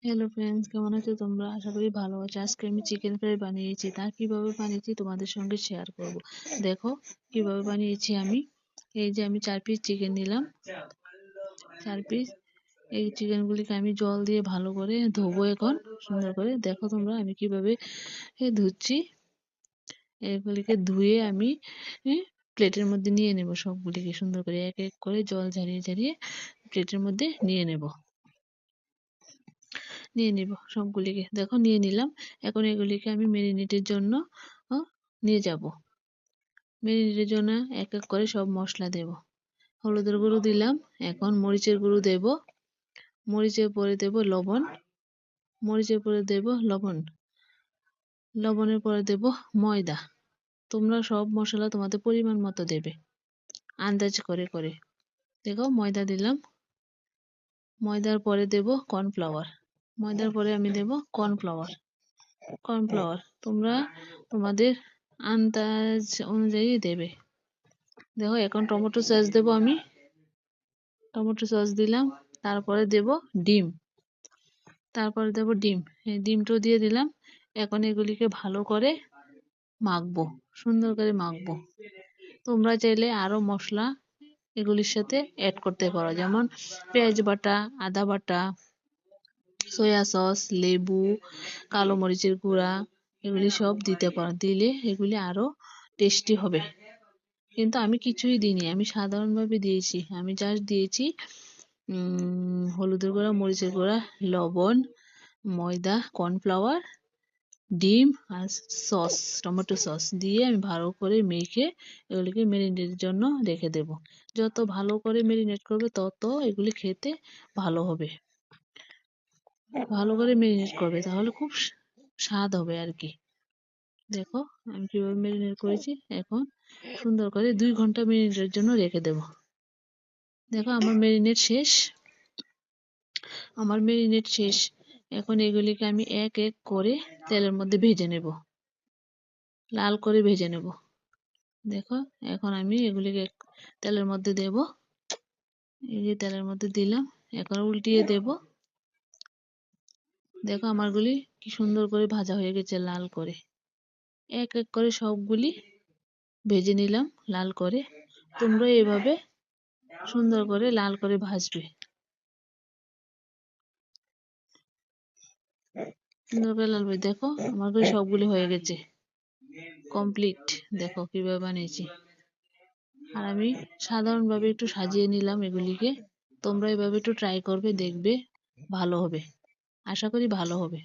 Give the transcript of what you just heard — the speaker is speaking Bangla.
হ্যালো ফ্রেন্ডস, কেমন আছো তোমরা? আশা করি ভালো আছো। আজকে আমি চিকেন ফ্রাই বানিয়েছি। তা কিভাবে বানিয়েছি তোমাদের সঙ্গে শেয়ার করব। দেখো কিভাবে বানিয়েছি আমি। এই যে আমি 4 পিস চিকেন নিলাম, 4 পিস। এই চিকেনগুলিকে আমি জল দিয়ে ভালো করে ধোবো এখন সুন্দর করে। দেখো তোমরা আমি কিভাবে ধুচ্ছি। এগুলিকে ধুয়ে আমি প্লেটের মধ্যে নিয়ে নেব। সবগুলিকে সুন্দর করে এক এক করে জল ঝারিয়ে ঝারিয়ে প্লেটের মধ্যে নিয়ে নেব। সবগুলিকে। দেখো নিয়ে নিলাম। এখন এগুলিকে আমি মেরিনেটের জন্য নিয়ে যাব। মেরিনেটের জন্য এক এক করে সব মশলা দেব। হলুদের গুঁড়ো দিলাম, এখন মরিচের গুঁড়ো দেব, মরিচের পরে দেব লবণ, মরিচের পরে দেব লবণ, লবণের পরে দেব ময়দা। তোমরা সব মশলা তোমাদের পরিমাণ মতো দেবে, আন্দাজ করে করে। দেখো ময়দা দিলাম, ময়দার পরে দেব কর্নফ্লাওয়ার, ময়দার পরে আমি দেব কর্নফ্লাওয়ার। তোমরা তোমাদের আন্দাজ অনুযায়ী দেবে। দেখো এখন টমেটো সস দেব আমি, টমেটো সস দিলাম। তারপরে দেব ডিম, এই ডিমটাও দিয়ে দিলাম। এখন এগুলিকে ভালো করে মাখবো, সুন্দর করে মাখবো। তোমরা চাইলে আরো মশলা এগুলির সাথে অ্যাড করতে পারো, যেমন পেঁয়াজ বাটা, আদা বাটা, সয়া সস, লেবু, কালো মরিচের গুঁড়া, এগুলি সব দিতে পারো। দিলে এগুলি আরো টেস্টি হবে। কিন্তু আমি কিছুই দিইনি, আমি সাধারণভাবে দিয়েছি। আমি জাস্ট দিয়েছি হলুদের গুঁড়া, মরিচের গুঁড়া, লবণ, ময়দা, কর্নফ্লাওয়ার, ডিম আর সস, টমেটো সস দিয়ে আমি ভালো করে মেখে এগুলিকে মেরিনেটের জন্য রেখে দেব। যত ভালো করে মেরিনেট করবে তত এগুলি খেতে ভালো হবে। ভালো করে মেরিনেট করবে, তাহলে খুব স্বাদ হবে আর কি। দেখো আমি কিভাবে মেরিনেট করেছি। এখন সুন্দর করে 2 ঘন্টা মেরিনেটের জন্য রেখে দেব। দেখো আমার মেরিনেট শেষ। এখন এগুলিকে আমি এক এক করে তেলের মধ্যে ভেজে নেব, লাল করে ভেজে নেব। দেখো এখন আমি এগুলিকে তেলের মধ্যে দেব। এই যে তেলের মধ্যে দিলাম, এখন উল্টিয়ে দেব। দেখো আমারগুলি কি সুন্দর করে ভাজা হয়ে গেছে লাল করে। এক এক করে সবগুলি ভেজে নিলাম লাল করে। তোমরা এভাবে সুন্দর করে লাল করে ভাজবে। সুন্দর করে লাল করে। দেখো আমারগুলি সবগুলি হয়ে গেছে, কমপ্লিট। দেখো কিভাবে বানিয়েছি। আর আমি সাধারণভাবে একটু সাজিয়ে নিলাম এগুলিকে। তোমরা এভাবে একটু ট্রাই করবে, দেখবে ভালো হবে। আশা করি ভালো হবে।